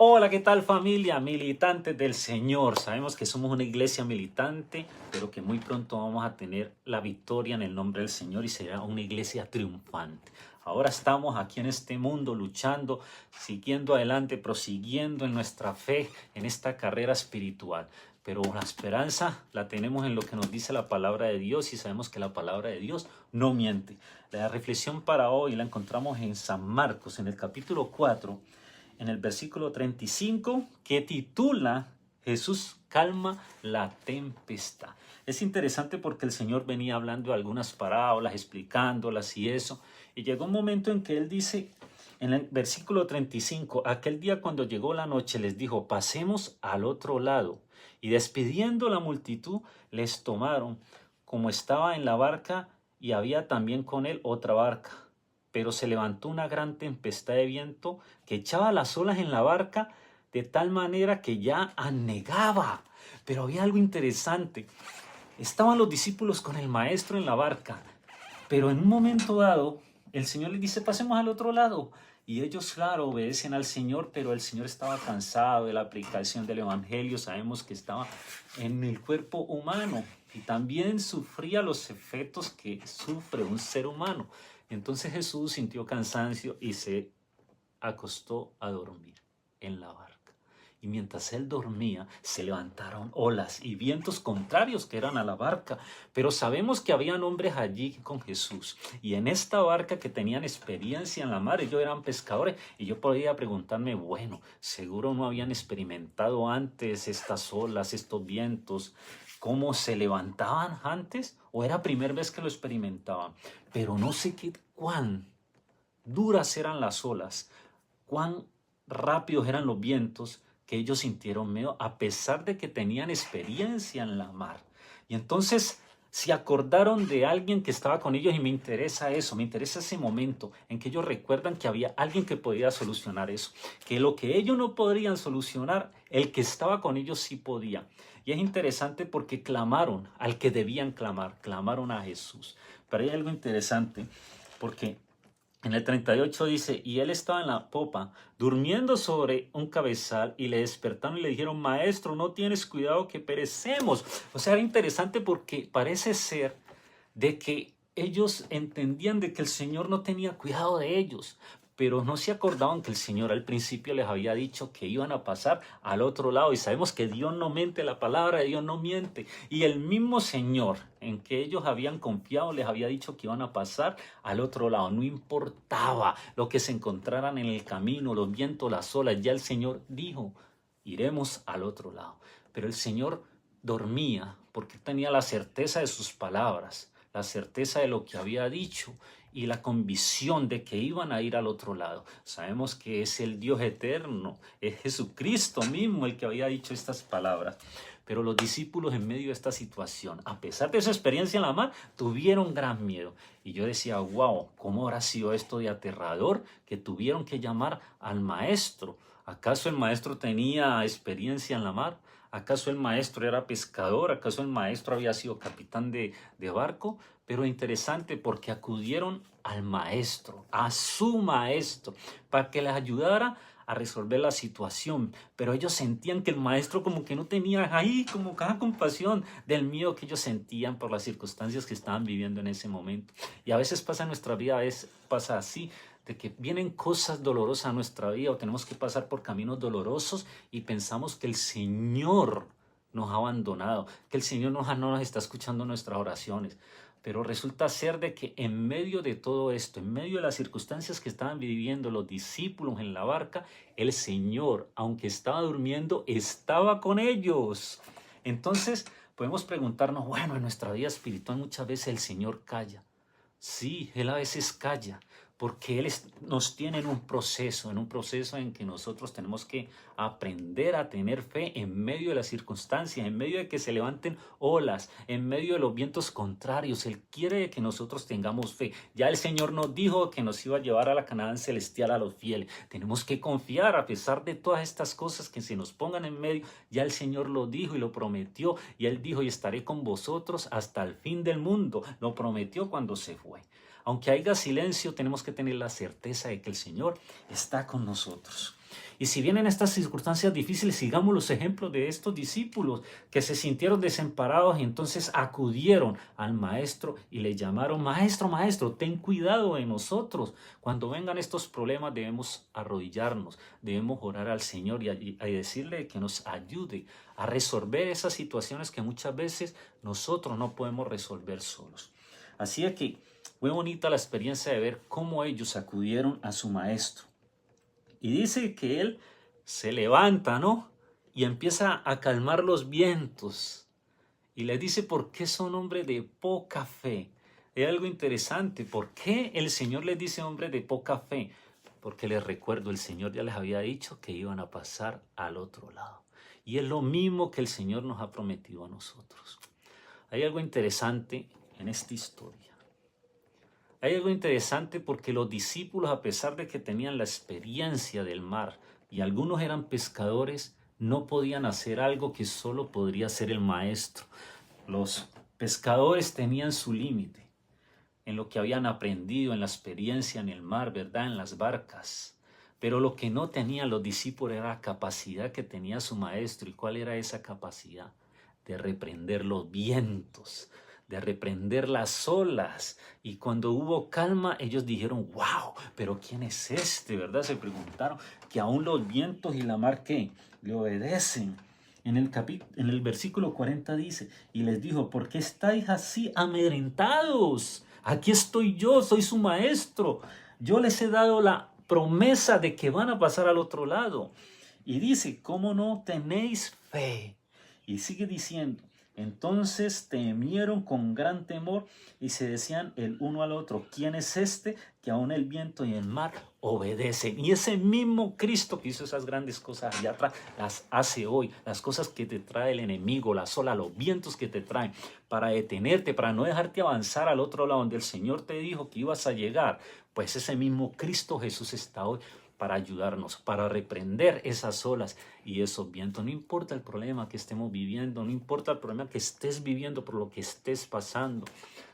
Hola, ¿qué tal familia? Militantes del Señor. Sabemos que somos una iglesia militante, pero que muy pronto vamos a tener la victoria en el nombre del Señor y será una iglesia triunfante. Ahora estamos aquí en este mundo luchando, siguiendo adelante, prosiguiendo en nuestra fe, en esta carrera espiritual. Pero la esperanza la tenemos en lo que nos dice la palabra de Dios y sabemos que la palabra de Dios no miente. La reflexión para hoy la encontramos en San Marcos, en el capítulo 4, en el versículo 35, que titula Jesús calma la tempestad. Es interesante porque el Señor venía hablando de algunas parábolas, explicándolas y eso, y llegó un momento en que Él dice, en el versículo 35, aquel día cuando llegó la noche les dijo, pasemos al otro lado, y despidiendo la multitud, les tomaron, como estaba en la barca, y había también con él otra barca. Pero se levantó una gran tempestad de viento que echaba las olas en la barca de tal manera que ya anegaba. Pero había algo interesante. Estaban los discípulos con el maestro en la barca, pero en un momento dado el Señor les dice, pasemos al otro lado. Y ellos, claro, obedecen al Señor, pero el Señor estaba cansado de la aplicación del Evangelio. Sabemos que estaba en el cuerpo humano y también sufría los efectos que sufre un ser humano. Entonces Jesús sintió cansancio y se acostó a dormir en la barca. Y mientras él dormía, se levantaron olas y vientos contrarios que eran a la barca. Pero sabemos que habían hombres allí con Jesús. Y en esta barca que tenían experiencia en la mar, ellos eran pescadores. Y yo podía preguntarme, bueno, seguro no habían experimentado antes estas olas, estos vientos, cómo se levantaban antes, o era primera vez que lo experimentaban. Pero no sé cuán duras eran las olas, cuán rápidos eran los vientos, que ellos sintieron miedo a pesar de que tenían experiencia en la mar. Y entonces se acordaron de alguien que estaba con ellos y me interesa eso, me interesa ese momento en que ellos recuerdan que había alguien que podía solucionar eso, que lo que ellos no podrían solucionar, el que estaba con ellos sí podía. Y es interesante porque clamaron al que debían clamar, clamaron a Jesús. Pero hay algo interesante porque en el 38 dice, y él estaba en la popa, durmiendo sobre un cabezal, y le despertaron y le dijeron, maestro, no tienes cuidado que perecemos. O sea, era interesante porque parece ser de que ellos entendían de que el Señor no tenía cuidado de ellos, pero no se acordaban que el Señor al principio les había dicho que iban a pasar al otro lado. Y sabemos que Dios no miente, la palabra de Dios no miente. Y el mismo Señor en que ellos habían confiado les había dicho que iban a pasar al otro lado. No importaba lo que se encontraran en el camino, los vientos, las olas. Ya el Señor dijo, iremos al otro lado. Pero el Señor dormía porque tenía la certeza de sus palabras, la certeza de lo que había dicho y la convicción de que iban a ir al otro lado. Sabemos que es el Dios eterno, es Jesucristo mismo el que había dicho estas palabras. Pero los discípulos en medio de esta situación, a pesar de su experiencia en la mar, tuvieron gran miedo. Y yo decía, wow, ¿cómo habrá sido esto de aterrador que tuvieron que llamar al maestro? ¿Acaso el maestro tenía experiencia en la mar? ¿Acaso el maestro era pescador? ¿Acaso el maestro había sido capitán de barco? Pero interesante porque acudieron al maestro, a su maestro, para que les ayudara a resolver la situación. Pero ellos sentían que el maestro como que no tenía ahí como cada compasión del miedo que ellos sentían por las circunstancias que estaban viviendo en ese momento. Y a veces pasa en nuestra vida, a veces pasa así, de que vienen cosas dolorosas a nuestra vida o tenemos que pasar por caminos dolorosos y pensamos que el Señor nos ha abandonado, que el Señor no nos está escuchando nuestras oraciones. Pero resulta ser de que en medio de todo esto, en medio de las circunstancias que estaban viviendo los discípulos en la barca, el Señor, aunque estaba durmiendo, estaba con ellos. Entonces podemos preguntarnos, bueno, en nuestra vida espiritual muchas veces el Señor calla. Sí, Él a veces calla, porque Él nos tiene en un proceso en que nosotros tenemos que aprender a tener fe en medio de las circunstancias, en medio de que se levanten olas, en medio de los vientos contrarios. Él quiere que nosotros tengamos fe. Ya el Señor nos dijo que nos iba a llevar a la Canaán celestial a los fieles. Tenemos que confiar a pesar de todas estas cosas que se nos pongan en medio. Ya el Señor lo dijo y lo prometió. Y Él dijo, y estaré con vosotros hasta el fin del mundo. Lo prometió cuando se fue. Aunque haya silencio, tenemos que tener la certeza de que el Señor está con nosotros. Y si vienen estas circunstancias difíciles, sigamos los ejemplos de estos discípulos que se sintieron desamparados y entonces acudieron al maestro y le llamaron: maestro, maestro, ten cuidado de nosotros. Cuando vengan estos problemas debemos arrodillarnos, debemos orar al Señor y decirle que nos ayude a resolver esas situaciones que muchas veces nosotros no podemos resolver solos. Así es que fue bonita la experiencia de ver cómo ellos acudieron a su maestro. Y dice que él se levanta, ¿no? Y empieza a calmar los vientos. Y les dice: ¿por qué son hombres de poca fe? Es algo interesante. ¿Por qué el Señor les dice hombres de poca fe? Porque les recuerdo, el Señor ya les había dicho que iban a pasar al otro lado. Y es lo mismo que el Señor nos ha prometido a nosotros. Hay algo interesante en esta historia. Hay algo interesante porque los discípulos, a pesar de que tenían la experiencia del mar y algunos eran pescadores, no podían hacer algo que solo podría hacer el maestro. Los pescadores tenían su límite en lo que habían aprendido, en la experiencia en el mar, ¿verdad? En las barcas. Pero lo que no tenían los discípulos era la capacidad que tenía su maestro. ¿Y cuál era esa capacidad? De reprender los vientos, de reprender las olas. Y cuando hubo calma, ellos dijeron: wow, pero ¿quién es este? ¿Verdad? Se preguntaron, que aún los vientos y la mar, ¿qué? Le obedecen. En el versículo 40 dice: y les dijo: ¿por qué estáis así amedrentados? Aquí estoy yo, soy su maestro. Yo les he dado la promesa de que van a pasar al otro lado. Y dice: ¿cómo no tenéis fe? Y sigue diciendo: entonces temieron con gran temor y se decían el uno al otro: ¿quién es este que aún el viento y el mar obedecen? Y ese mismo Cristo que hizo esas grandes cosas allá atrás, las hace hoy. Las cosas que te trae el enemigo, las olas, los vientos que te traen para detenerte, para no dejarte avanzar al otro lado donde el Señor te dijo que ibas a llegar. Pues ese mismo Cristo Jesús está hoy para ayudarnos, para reprender esas olas y esos vientos. No importa el problema que estemos viviendo, no importa el problema que estés viviendo, por lo que estés pasando.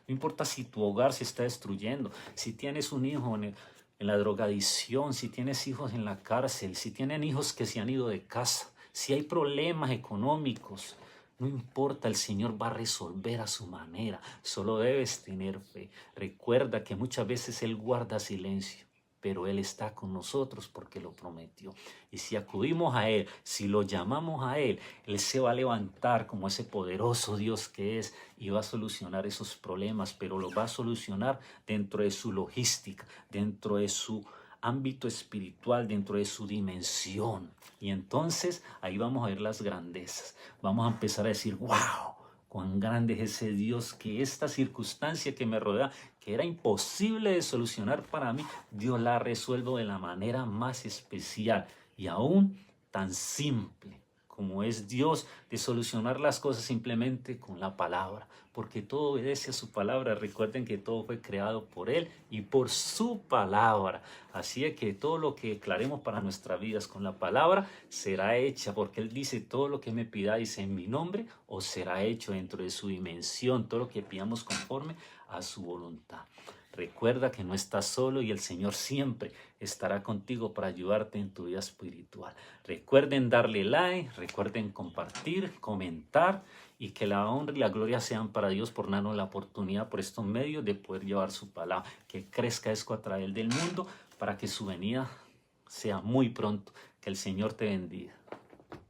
No importa si tu hogar se está destruyendo, si tienes un hijo en la drogadicción, si tienes hijos en la cárcel, si tienen hijos que se han ido de casa, si hay problemas económicos. No importa, el Señor va a resolver a su manera. Solo debes tener fe. Recuerda que muchas veces Él guarda silencio, pero Él está con nosotros porque lo prometió. Y si acudimos a Él, si lo llamamos a Él, Él se va a levantar como ese poderoso Dios que es y va a solucionar esos problemas, pero lo va a solucionar dentro de su logística, dentro de su ámbito espiritual, dentro de su dimensión. Y entonces ahí vamos a ver las grandezas. Vamos a empezar a decir: wow, cuán grande es ese Dios, que esta circunstancia que me rodea, que era imposible de solucionar para mí, Dios la resuelve de la manera más especial y aún tan simple como es Dios de solucionar las cosas simplemente con la palabra, porque todo obedece a su palabra. Recuerden que todo fue creado por Él y por su palabra. Así es que todo lo que declaremos para nuestras vidas con la palabra será hecha, porque Él dice: todo lo que me pidáis en mi nombre os será hecho dentro de su dimensión, todo lo que pidamos conforme a su voluntad. Recuerda que no estás solo y el Señor siempre estará contigo para ayudarte en tu vida espiritual. Recuerden darle like, recuerden compartir, comentar, y que la honra y la gloria sean para Dios por darnos la oportunidad por estos medios de poder llevar su palabra. Que crezca esto a través del mundo para que su venida sea muy pronto. Que el Señor te bendiga.